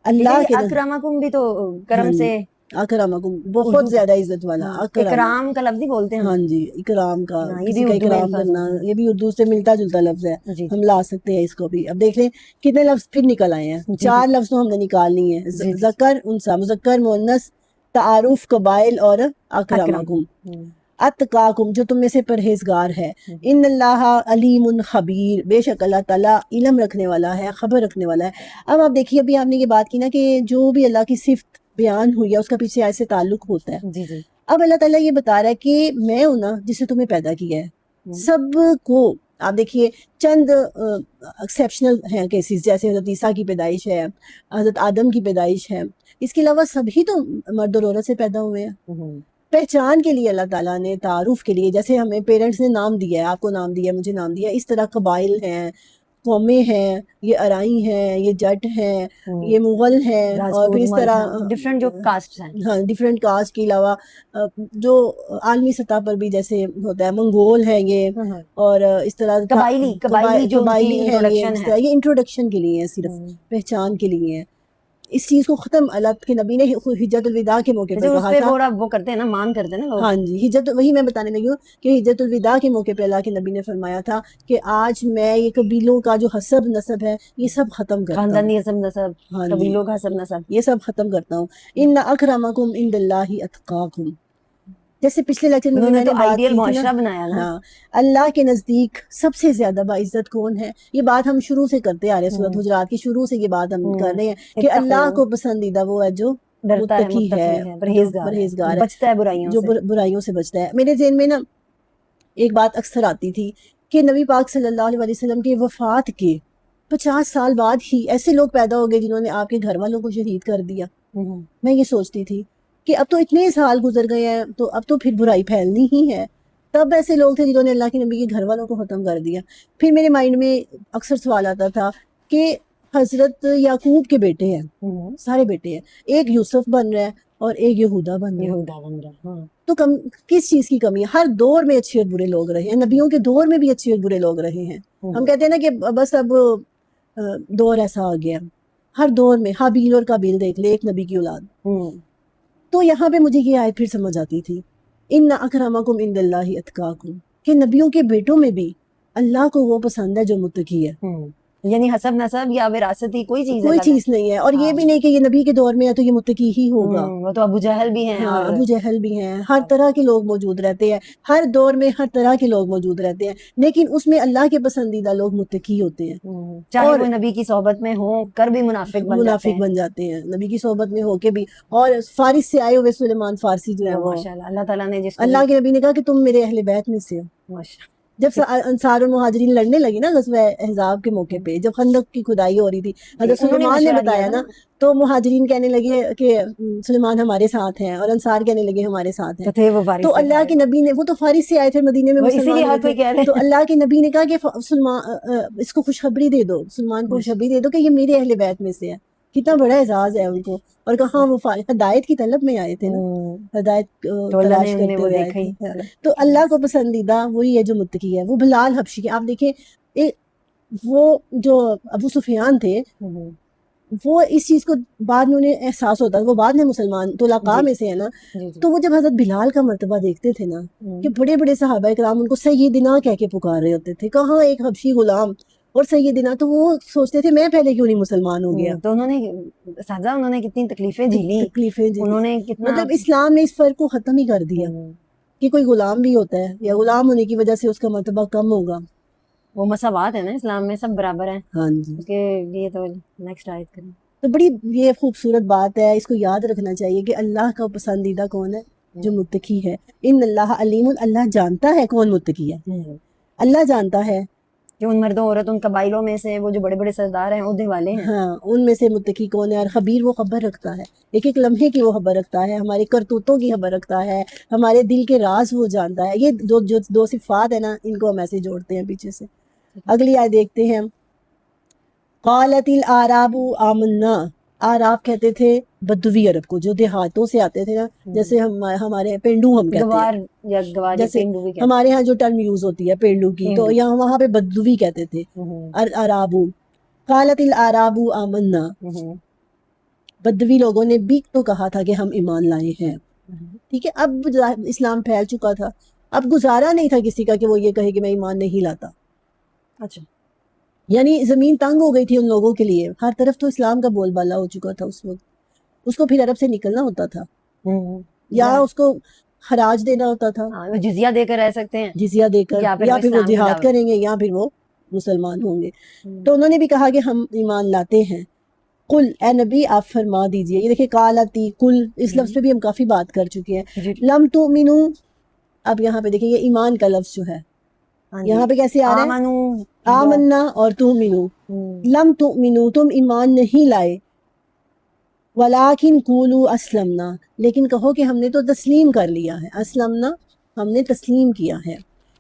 اللہ کے. اکرمکم بھی تو کرم سے اکرمکم بہت اردو زیادہ عزت والا، اکرم، اکرام کا لفظ ہی بولتے ہیں ہاں جی اکرام کا، ہاں، یہ کسی بھی کا اردو میں اکرام الفاظ کرنا، ہیں۔ یہ بھی اردو سے ملتا جلتا لفظ ہے، جی ہم لا سکتے ہیں اس کو بھی۔ اب دیکھ لیں کتنے لفظ پھر نکل آئے ہیں، جی 4 لفظ تو ہم نے نکال لیے ہیں، جی جی ذکر انثی، مذکر مؤنث، تعارف قبائل اور اکرم اکرمکم، اتقاکم جو تم میں سے پرہیزگار ہے، ان اللہ علیم خبیر بے شک اللہ تعالیٰ علم رکھنے والا ہے، خبر رکھنے والا ہے۔ اب آپ دیکھیے ابھی آپ نے یہ بات کی نا کہ جو بھی اللہ کی صفت بیان ہوئی ہے اس کا پیچھے ایسے تعلق ہوتا ہے۔ جی جی اب اللہ تعالیٰ یہ بتا رہا ہے کہ میں ہوں نا جس نے تمہیں پیدا کیا ہے، سب کو آپ دیکھیے چند ایکسیپشنل ہیں کیسز، جیسے حضرت عیسیٰ کی پیدائش ہے، حضرت آدم کی پیدائش ہے، اس کے علاوہ سبھی تو مرد اور عورت سے پیدا ہوئے ہیں۔ پہچان کے لیے اللہ تعالیٰ نے، تعارف کے لیے، جیسے ہمیں پیرنٹس نے نام دیا ہے، آپ کو نام دیا ہے، مجھے نام دیا ہے، اس طرح قبائل ہیں، قومیں ہیں، یہ ارائی ہیں، یہ جٹ ہیں، یہ مغل ہیں، اور پھر اس طرح ڈفرینٹ جو کاسٹ ہیں، ہاں ڈفرینٹ کاسٹ کے علاوہ جو عالمی سطح پر بھی جیسے ہوتا ہے منگول ہیں یہ، اور اس طرح قبائلی جو ان کی قبائلی ہیں یہ، انٹروڈکشن اس ہے۔ طرح یہ انٹروڈکشن کے لیے ہے، صرف پہچان کے لیے ہے۔ اس چیز کو ختم اللہ کے نبی نے حجت الوداع کے موقع پر اس کہا پہ تھا، تھوڑا وہ کرتے ہیں نا، مان کرتے ہیں نا لوگ۔ ہاں جی ہجرت، وہی میں بتانے لگی ہوں کہ حجت الوداع کے موقع پہ اللہ کے نبی نے فرمایا تھا کہ آج میں یہ قبیلوں کا جو حسب نسب ہے یہ سب ختم کرتا ہوں، خاندانی حسب نسب، ہاں جی قبیلوں کا حسب نسب، یہ سب ختم کرتا ہوں۔ ان اکرمکم عند اللہ اتقاکم، جیسے پچھلے لیکچر میں انہوں بھی نے میں نے تو بات آئیڈیل کی تھی نا، معاشرہ بنایا نا۔ ہاں اللہ کے نزدیک سب سے زیادہ باعزت کون ہے، یہ بات ہم شروع سے کرتے آ رہے ہیں، سورۃ حجرات کی شروع سے یہ بات ہم کر رہے ہیں کہ اللہ کو پسندیدہ وہ ہے جو ڈرتا ہے، متقی ہے، جو پرہیزگار ہے، بچتا ہے برائیوں جو سے۔ برائیوں سے بچتا ہے۔ میرے ذہن میں نا ایک بات اکثر آتی تھی کہ نبی پاک صلی اللہ علیہ وسلم کی وفات کے 50 سال بعد ہی ایسے لوگ پیدا ہو گئے جنہوں نے آپ کے گھر والوں کو شہید کر دیا۔ میں یہ سوچتی تھی کہ اب تو اتنے سال گزر گئے ہیں تو اب تو پھر برائی پھیلنی ہی ہے، تب ایسے لوگ تھے جنہوں نے اللہ کے نبی کے گھر والوں کو ختم کر دیا۔ پھر میرے مائنڈ میں اکثر سوال آتا تھا کہ حضرت یعقوب کے بیٹے ہیں، سارے بیٹے ہیں، ایک یوسف بن رہا ہے اور ایک یہودا بن رہا ہے، تو کس چیز کی کمی ہے؟ ہر دور میں اچھے اور برے لوگ رہے ہیں، نبیوں کے دور میں بھی اچھے اور برے لوگ رہے ہیں۔ ہم کہتے ہیں نا کہ بس اب دور ایسا آ گیا، ہر دور میں حابیل اور قابیل دیکھ لے، ایک نبی کی اولاد۔ تو یہاں پہ مجھے یہ آیت پھر سمجھ آتی تھی، ان اکرمکم عند اللہ اتقاکم، کہ نبیوں کے بیٹوں میں بھی اللہ کو وہ پسند ہے جو متقی ہے، یعنی حسب نسب یا وراثتی کوئی چیز کوئی چیز نہیں ہے، اور یہ بھی نہیں کہ یہ نبی کے دور میں ہے تو یہ متقی ہی ہوگا۔ وہ تو ابو جہل بھی ہیں، ہاں اور ابو جہل بھی ہیں، ہر طرح کے لوگ موجود رہتے ہیں، ہر دور میں ہر طرح کے لوگ موجود رہتے ہیں، لیکن اس میں اللہ کے پسندیدہ لوگ متقی ہوتے ہیں، چاہے وہ نبی کی صحبت میں ہوں کر بھی منافق بن جاتے ہیں، نبی کی صحبت میں ہو کے بھی۔ اور فارس سے آئے ہوئے سلیمان فارسی جو ہے وہ، ماشاءاللہ اللہ تعالیٰ نے جس کو، اللہ کے نبی نے کہا کہ تم میرے اہل بیت میں سے ہو۔ ماشاءاللہ، جب انصار اور مہاجرین لڑنے لگی نا غزوہ احزاب کے موقع پہ، جب خندق کی کھدائی ہو رہی تھی، حضرت سلیمان نے بتایا نا، تو مہاجرین کہنے لگے کہ سلیمان ہمارے ساتھ ہیں، اور انصار کہنے لگے ہمارے ساتھ ہیں۔ تو اللہ کے نبی نے، وہ تو فارس سے آئے تھے، مدینے میں مسلمان ہوئے تھے، تو اللہ کے نبی نے کہا کہ سلمان اس کو خوشخبری دے دو، سلمان کو خوشخبری دے دو کہ یہ میرے اہل بیت میں سے ہے۔ کتنا بڑا اعزاز ہے ان کو، اور کہاں وہ ہدایت کی طلب میں آئے تھے نا، ہدایت تلاش کرتے ہوئے آئے تھے۔ تو اللہ کو پسندیدہ وہی ہے جو متقی ہے۔ وہ بلال حبشی کے، آپ دیکھیں وہ جو ابو سفیان تھے، وہ اس چیز کو بعد میں انہیں احساس ہوتا ہے، وہ بعد میں مسلمان طلقاء میں سے ہے نا، تو وہ جب حضرت بلال کا مرتبہ دیکھتے تھے نا کہ بڑے بڑے صحابہ کرام ان کو سیدنا کہہ کے پکار رہے ہوتے تھے، کہاں ایک حبشی غلام اور سیدنا، تو وہ سوچتے تھے میں پہلے کیوں نہیں مسلمان ہو گیا۔ تو انہوں نے کتنی تکلیفیں جھیلی، انہوں نے کتنا، مطلب اسلام نے اس فرق کو ختم ہی کر دیا کہ کوئی غلام بھی ہوتا ہے یا غلام ہونے کی وجہ سے اس کا مرتبہ کم ہوگا۔ وہ مساوات ہے نا، اسلام میں سب برابر ہیں۔ ہاں جی، اس کے لیے تو نیکسٹ آیت کریں۔ تو بڑی یہ خوبصورت بات ہے، اس کو یاد رکھنا چاہیے کہ اللہ کا پسندیدہ کون ہے، جو متقی ہے۔ ان اللہ علیم، اللہ جانتا ہے کون متقی ہے، اللہ جانتا ہے کہ ان مردوں عورت ان قبائلوں میں سے وہ جو بڑے بڑے سردار ہیں، عہدے والے ہیں، ہاں ان میں سے متقی کون ہے، اور خبیر وہ خبر رکھتا ہے، ایک ایک لمحے کی وہ خبر رکھتا ہے، ہمارے کرتوتوں کی خبر رکھتا ہے، ہمارے دل کے راز وہ جانتا ہے۔ یہ جو دو صفات ہیں نا، ان کو ہم ایسے جوڑتے ہیں پیچھے سے۔ اگلی آیت دیکھتے ہیں، قالت الاعراب آمنا، آراب کہتے تھے بدوی عرب کو، جو دیہاتوں سے آتے تھے نا، جیسے ہمارے پینڈو ہم کہتے گوار ہیں، یا گوار، جیسے پینڈو بھی کہتے ہمارے ہاں جو ٹرم یوز ہوتی ہے پینڈو کی، تو یہاں وہاں پہ بدوی کہتے تھے، ہیں۔ الاعراب۔ قالت الاعراب آمنا، بدوی لوگوں نے بھی تو کہا تھا کہ ہم ایمان لائے ہیں، ٹھیک ہے. اب اسلام پھیل چکا تھا، اب گزارا نہیں تھا کسی کا کہ وہ یہ کہے کہ میں ایمان نہیں لاتا. اچھا. یعنی زمین تنگ ہو گئی تھی ان لوگوں کے لیے، ہر طرف تو اسلام کا بول بالا ہو چکا تھا اس وقت. اس کو پھر عرب سے نکلنا ہوتا تھا، یا اس کو خراج دینا ہوتا تھا، وہ جزیہ دے کر رہ سکتے ہیں، جزیہ دے کر، یا یا پھر وہ اسلام کی جہاد دعوت. کریں گے، یا پھر وہ مسلمان ہوں گے. تو انہوں نے بھی کہا کہ ہم ایمان لاتے ہیں. قل، اے نبی آپ فرما دیجئے. یہ دیکھیں قالتی، قل، اس لفظ پہ بھی ہم کافی بات کر چکے ہیں. لم تؤمنو، اب یہاں پہ دیکھیں یہ ایمان کا لفظ جو ہے یہاں پہ کیسے آ رہا ہے؟ آمنا اور تؤمنو. لم تؤمنو، تم ایمان نہیں لائے. ولیکن قولوا اسلمنا، لیکن کہو کہ ہم نے تو تسلیم کر لیا ہے. اسلمنا، ہم نے تسلیم کیا ہے.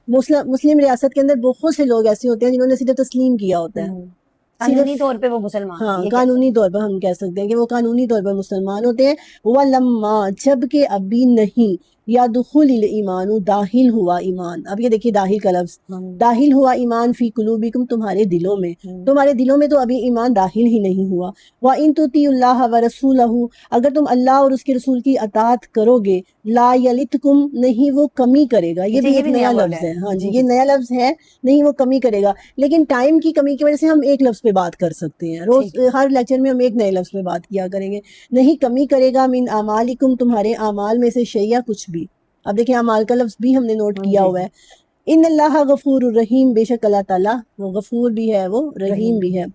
مسلم ریاست کے اندر بہت سے لوگ ایسے ہوتے ہیں جنہوں نے صرف تسلیم کیا ہوتا ہے، قانونی طور پہ وہ مسلمان، ہاں قانونی طور پر ہم کہہ سکتے ہیں کہ وہ قانونی طور پر مسلمان ہوتے ہیں. وَلَمَّا، جب کہ ابھی نہیں، یا دخول الایمان، داخل ہوا ایمان. اب یہ دیکھیے داخل کا لفظ، داخل ہوا ایمان فی قلوبکم، تمہارے دلوں میں. تمہارے دلوں میں تو ابھی ایمان داخل ہی نہیں ہوا. وَإِن تُطِیعُوا اللَّهَ وَرَسُولَهُ، اگر تم اللہ اور اس کے رسول کی اطاعت کرو گے، لا یلتکم، نہیں وہ کمی کرے گا. یہ بھی ایک نیا لفظ ہے، ہاں جی یہ نیا لفظ ہے، نہیں وہ کمی کرے گا. لیکن ٹائم کی کمی کی وجہ سے ہم ایک لفظ پہ بات کر سکتے ہیں، روز ہر لیکچر میں ہم ایک نئے لفظ پہ بات کیا کریں گے. نہیں کمی کرے گا من اعمالکم، تمہارے اعمال میں سے شیئا، کچھ بھی. اب دیکھیں اعمال کا لفظ بھی ہم نے نوٹ کیا ہوا ہے. ان اللہ غفور الرحیم، بے شک اللہ تعالیٰ وہ غفور بھی ہے، وہ رحیم بھی ہے.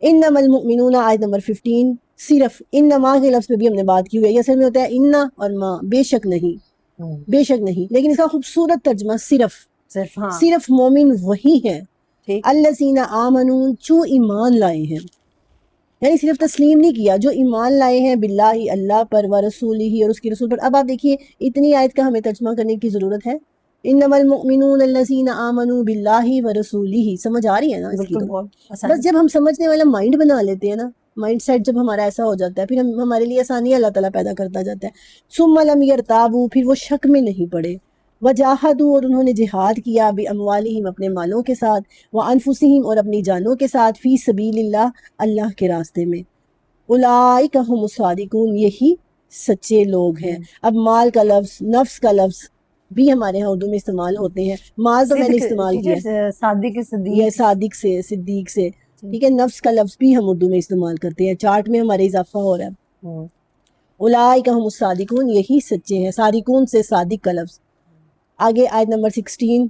انما المؤمنون، آیت نمبر 15. صرف انما کے لفظ پہ بھی ہم نے بات کی ہوئی ہے. یہ اصل میں ہوتا ہے انا اور ما، بے شک نہیں، بے شک نہیں. لیکن اس کا خوبصورت ترجمہ صرف مومن وہی ہے الذین آمنوا، جو ایمان لائے ہیں. یعنی صرف تسلیم نہیں کیا، جو ایمان لائے ہیں باللہ، اللہ پر، ورسولہ، اور اس کے رسول پر. اب آپ دیکھیے اتنی آیت کا ہمیں ترجمہ کرنے کی ضرورت ہے. انما المؤمنون الذین آمنوا باللہ ورسولہ، سمجھ آ رہی ہے نا اس کی؟ بس جب ہم سمجھنے والا مائنڈ بنا لیتے ہیں نا، مائنڈ سیٹ جب ہمارا ایسا ہو جاتا ہے، پھر ہمارے لیے آسانی اللہ تعالیٰ پیدا کرتا جاتا ہے. ثم لم یرتابوا، پھر وہ شک میں نہیں پڑے. وجاہدوا، اور انہوں نے جہاد کیا، باموالہم، اپنے مالوں کے ساتھ، وانفسہم، اور اپنی جانوں کے ساتھ، فی سبیل اللہ، اللہ کے راستے میں. اولئک ھم الصادقون، یہی سچے لوگ ہیں. اب مال کا لفظ، نفس کا لفظ بھی ہمارے ہاں اردو میں استعمال ہوتے ہیں. مال تو میں نے استعمال کیا یہ صادق سے، صدیق سے، ٹھیک ہے. نفس کا لفظ بھی ہم اردو میں استعمال کرتے ہیں، چارٹ میں ہمارے اضافہ ہو رہا ہے. اولئک ھم الصادقون، یہی سچے ہیں. صادقون سے صادق کا لفظ. آگے آیت نمبر 16.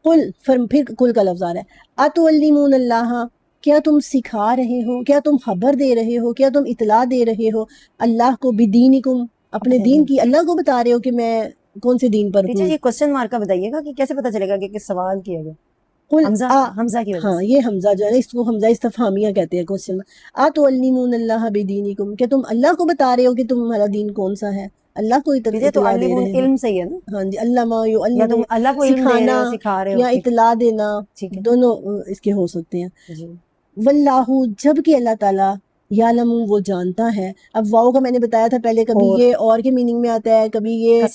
قل، پھر قل کا لفظ آ رہا ہے. اتعلمون اللہ، کیا تم سکھا رہے ہو، کیا تم خبر دے رہے ہو، کیا تم اطلاع دے رہے ہو اللہ کو، بدینکم، اپنے دین کی. اللہ کو بتا رہے ہو کہ میں کون سے دین پر ہوں. یہ کوسچن مارک کا بتائیے گا کہ کیسے پتہ چلے گا کہ کس سوال کیا گیا؟ حمزہ کی وجہ سے. ہاں یہ حمزہ جو ہے نا، اس کو حمزہ استفہامیہ کہتے ہیں کوسچن. اتعلمون اللہ بدینکم، کیا تم اللہ کو بتا رہے ہو کہ تمہارا دین کون سا ہے، اللہ کو اطلاع دے رہے ہیں. علم صحیح ہے نا؟ ہاں جی، علامہ یعلم، اللہ کو علم دے رہے ہو، سکھا رہے ہو، یا اطلاع دینا، دونوں اس کے ہو سکتے ہیں. واللہ، جب کہ اللہ تعالیٰ، یعلم، وہ جانتا ہے. اب واؤ کا میں نے بتایا تھا پہلے، کبھی یہ اور کے میننگ میں آتا ہے، کبھی یہ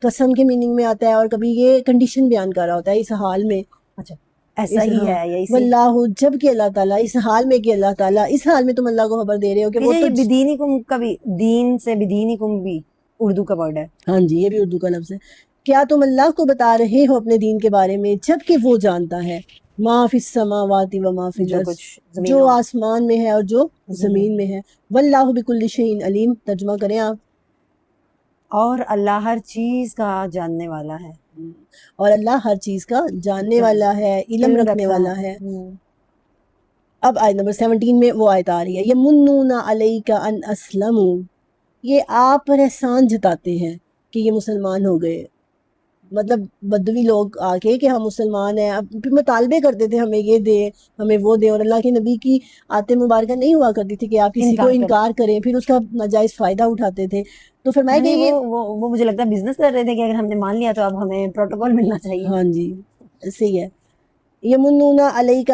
قسم کے میننگ میں آتا ہے، اور کبھی یہ کنڈیشن بیان کر رہا ہوتا ہے اس حال میں. اچھا ایسا ہی ہے. واللہ، جب کہ اللہ تعالیٰ، اس حال میں کہ اللہ تعالیٰ، اس حال میں تم اللہ کو خبر دے رہے ہو کہ وہ یہ بدینکم کا بھی، دین سے بدینکم بھی اردو کا ورڈ ہے. ہاں جی یہ بھی اردو کا لفظ ہے. کیا تم اللہ کو بتا رہے ہو اپنے دین کے بارے میں، جب کہ وہ جانتا ہے ما فی السماوات و ما فی الارض، جو آسمان میں ہے اور جو زمین میں ہے. واللہ بکل شیء علیم، ترجمہ کریں آپ. اور اللہ ہر چیز کا جاننے والا ہے. اور اللہ ہر چیز کا جاننے والا ہے، علم رکھنے والا ہے. اب آیت نمبر 17 میں وہ آیت آ رہی ہے. یمنون علیک ان اسلموا، یہ آپ پر احسان جتاتے ہیں کہ یہ مسلمان ہو گئے. مطلب بدوی لوگ آ کے کہ ہم مسلمان ہیں، اب پھر مطالبے کرتے تھے ہمیں یہ دے، ہمیں وہ دے. اور اللہ کے نبی کی آیت مبارکہ نہیں ہوا کرتی تھی کہ آپ کسی کو انکار کریں، پھر اس کا ناجائز فائدہ اٹھاتے تھے. تو فرمایا کہ یہ وہ مجھے لگتا ہے بزنس کر رہے تھے کہ اگر ہم نے مان لیا تو اب ہمیں پروٹوکول ملنا چاہیے. ہاں جی صحیح ہے. یمنون علیک،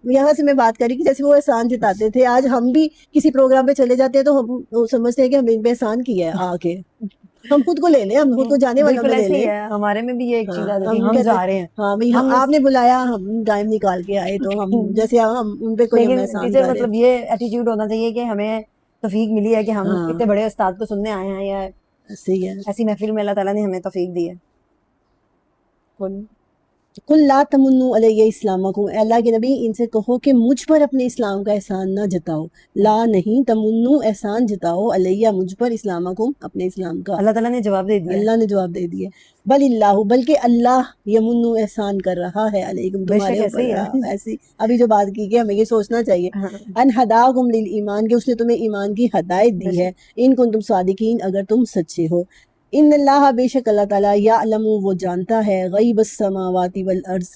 یہاں سے میں بات کری کہ جیسے وہ احسان جتاتے تھے، آج ہم بھی کسی پروگرام پہ چلے جاتے ہیں تو ہم سمجھتے ہیں کہ ہم نے ان پہ احسان کیا ہے آ کے. ہم خود کو لے لیں, ہم خود کو جانے والوں بالکل میں لے ایسے ہی لیں. ہے, ہمارے میں بھی یہ ایک چیز آ ہاں, جاتی ہے, ہم ہم کہتے جا رہے ہیں. ہاں بھائی ہم آپ نے بلایا, ہم ٹائم نکال کے آئے, تو ہم جیسے ہم ان پہ کوئی ہم لیکن احسان ٹیچر کریں. مطلب یہ ایٹیٹیوڈ ہونا چاہیے کہ ہمیں توفیق ملی ہے کہ ہم ہاں اتنے بڑے استاد کو سننے آئے ہیں, یا صحیح ہے. ایسی محفل میں اللہ تعالیٰ نے ہمیں توفیق دی ہے. قل لا تمنوا علیہ اسلامکم, اے اللہ کے نبی ان سے کہو کہ مجھ پر اپنے اسلام کا احسان نہ جتاؤ. لا نہیں, تمنو احسان جتاؤ, علیہ مجھ پر, اسلامکم اپنے اسلام کا. اللہ تعالیٰ نے جواب دے دیا. اللہ نے جواب دے دیا. بل اللہ, بلکہ اللہ یمنو احسان کر رہا ہے علیکم بے تمہارے شک ایسے ہی اوپر. ہے. ایسی ابھی جو بات کی کہ ہمیں یہ سوچنا چاہیے, ان ہداکم للایمان, کہ اس نے تمہیں ایمان کی ہدایت دی ہے, ان کنتم صادقین, اگر تم سچے ہو. ان اللہ, بے شک اللہ تعالیٰ, یعلم, وہ جانتا ہے, غیب السماوات والارض,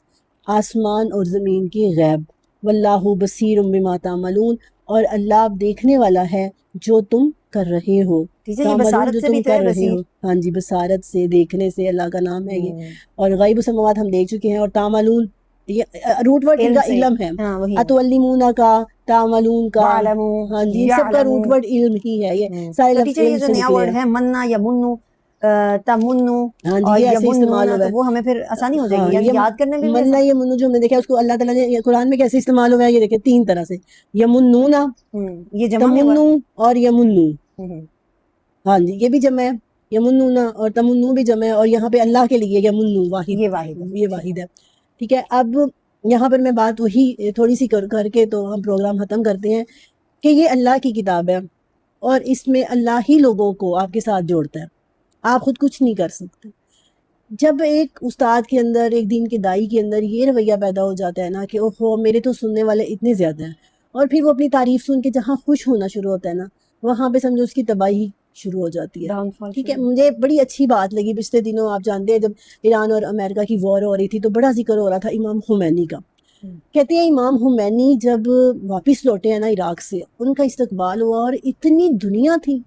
آسمان اور زمین کی غیب, واللہ بصیر بما تعملون, اور اللہ دیکھنے والا ہے جو تم کر رہے ہو. ٹھیک ہے, یہ تعملون, بصارت جو سے تم بھی تو کر ہے رہے ہو. بصیر. ہاں جی, بصارت سے, دیکھنے سے, اللہ کا نام ہے یہ. اور غیب السماوات ہم دیکھ چکے ہیں, اور تعملون یہ روٹ ورڈ ان علم کا سے, علم ہے. ہاں وہی اتعلمون کا, تعملون کا, وَعَلَمُوا, ہاں جی, ان سب کا روٹ يَعْلَمُوا. ورڈ علم ہی ہے. یہ سارے تو لفظ ٹیچر یہ علم جو سے نیا نکلے ورڈ ہیں. ہے مننا یمنو, تمنو ہاں جی, اور یہ ایسے استعمال یمنون, ہوا تو ہے. وہ ہمیں پھر آسانی ہو جائے ہاں, گی, یعنی یہ یاد کرنے میں بھی مننا یہ منو جو ہم نے دیکھا, اس کو اللہ تعالیٰ نے قرآن میں کیسے استعمال ہوا ہے, یہ دیکھیں 3 طرح سے. یمنونا, یہ جمع میں ہوا. تمنو اور یمنو. ہوں. ہاں جی, یہ بھی جمع ہے, یمنونا اور تمنو بھی جمع ہے, اور یہاں پہ اللہ کے لیے یمنو واحد, یہ واحد ہے. یہ واحد ہے. ٹھیک ہے, اب یہاں پر میں بات وہی تھوڑی سی کر کے تو ہم پروگرام ختم کرتے ہیں, کہ یہ اللہ کی کتاب ہے, اور اس میں اللہ ہی لوگوں کو آپ کے ساتھ جوڑتا ہے, آپ خود کچھ نہیں کر سکتے. جب ایک استاد کے اندر, ایک دین کے دائی کے اندر یہ رویہ پیدا ہو جاتا ہے نا کہ اوہو میرے تو سننے والے اتنے زیادہ ہیں, اور پھر وہ اپنی تعریف سن کے جہاں خوش ہونا شروع ہوتا ہے نا, وہاں پہ سمجھو اس کی تباہی شروع ہو جاتی ہے. ڈاؤن فال. ٹھیک ہے, مجھے بڑی اچھی بات لگی پچھلے دنوں, آپ جانتے ہیں جب ایران اور امریکہ کی وار ہو رہی تھی تو بڑا ذکر ہو رہا تھا امام خمینی کا. کہتے ہیں امام خمینی جب واپس لوٹے ہیں نا عراق سے, ان کا استقبال ہوا, اور اتنی دنیا تھی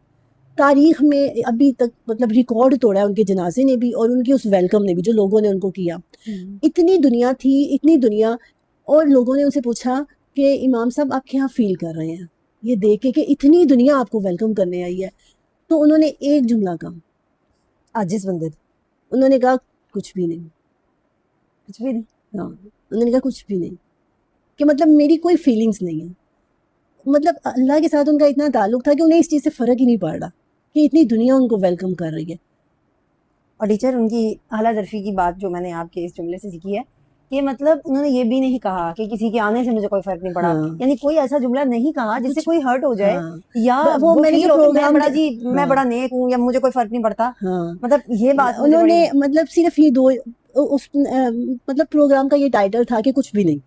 تاریخ میں ابھی تک, مطلب ریکارڈ توڑا ہے ان کے جنازے نے بھی اور ان کی اس ویلکم نے بھی, جو لوگوں نے ان کو کیا. اتنی دنیا تھی, اتنی دنیا, اور لوگوں نے ان سے پوچھا کہ امام صاحب آپ کیا فیل کر رہے ہیں یہ دیکھ کے کہ اتنی دنیا آپ کو ویلکم کرنے آئی ہے. تو انہوں نے ایک جملہ کہا, عاجز بندے تھے, انہوں نے کہا کچھ بھی نہیں. کچھ بھی نہیں. ہاں, انہوں نے کہا کچھ بھی نہیں, کہ مطلب میری کوئی فیلنگز نہیں ہے. مطلب اللہ کے ساتھ ان کا اتنا تعلق تھا کہ انہیں اس چیز سے فرق ہی نہیں پڑ رہا کہ اتنی دنیا ان کو ویلکم کر رہی ہے. اور ٹیچر ان کی اعلیٰ ظرفی کی بات جو میں نے آپ کے اس جملے سے سیکھی ہے, کہ مطلب انہوں نے یہ بھی نہیں کہا کہ کسی کے آنے سے مجھے کوئی فرق نہیں پڑا, یعنی کوئی ایسا جملہ نہیں کہا جس سے کوئی ہرٹ ہو جائے, یا وہ میں نے جو پروگرام میں بڑا نیک ہوں یا مجھے کوئی فرق نہیں پڑتا. مطلب یہ بات انہوں نے مطلب صرف یہ دو, مطلب پروگرام کا یہ ٹائٹل تھا کہ کچھ بھی نہیں,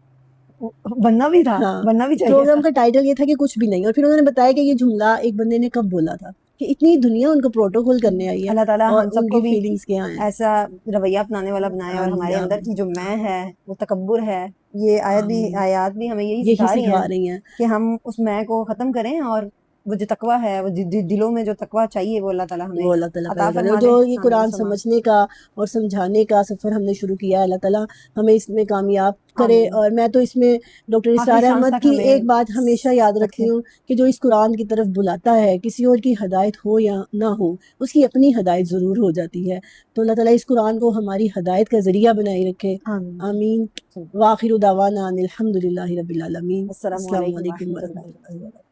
بننا بھی تھا, بننا بھی چاہیے. پروگرام کا ٹائٹل یہ تھا کہ کچھ بھی نہیں, اور پھر انہوں نے بتایا کہ یہ جملہ ایک بندے نے کب بولا تھا, کہ اتنی دنیا ان کو پروٹوکول کرنے آئی ہے, اللہ تعالیٰ اور ہم سب ان کو کی بھی فیلنگز کیا ہیں, ایسا رویہ اپنانے والا بنائے, اور ہمارے اندر کی جو میں ہے وہ تکبر ہے, یہ آیات بھی ہمیں یہی سکھا رہی ہیں کہ ہم اس میں کو ختم کریں, اور وہ جو تقویٰ ہے, وہ دلوں میں جو تقویٰ چاہیے وہ اللہ تعالیٰ ہمیں عطا فرما دے. جو یہ قرآن سمجھنے کا اور سمجھانے کا سفر ہم نے شروع کیا ہے, اللہ تعالیٰ ہمیں اس میں کامیاب کرے. اور میں تو اس میں ڈاکٹر اسرار احمد کی ایک بات ہمیشہ یاد رکھتی ہوں, کہ جو اس قرآن کی طرف بلاتا ہے, کسی اور کی ہدایت ہو یا نہ ہو, اس کی اپنی ہدایت ضرور ہو جاتی ہے. تو اللہ تعالیٰ اس قرآن کو ہماری ہدایت کا ذریعہ بنائی رکھے, آمین. وآخر دعوانا الحمدللہ رب العالمین. السلام علیکم ورحمۃ اللہ وبرکاتہ.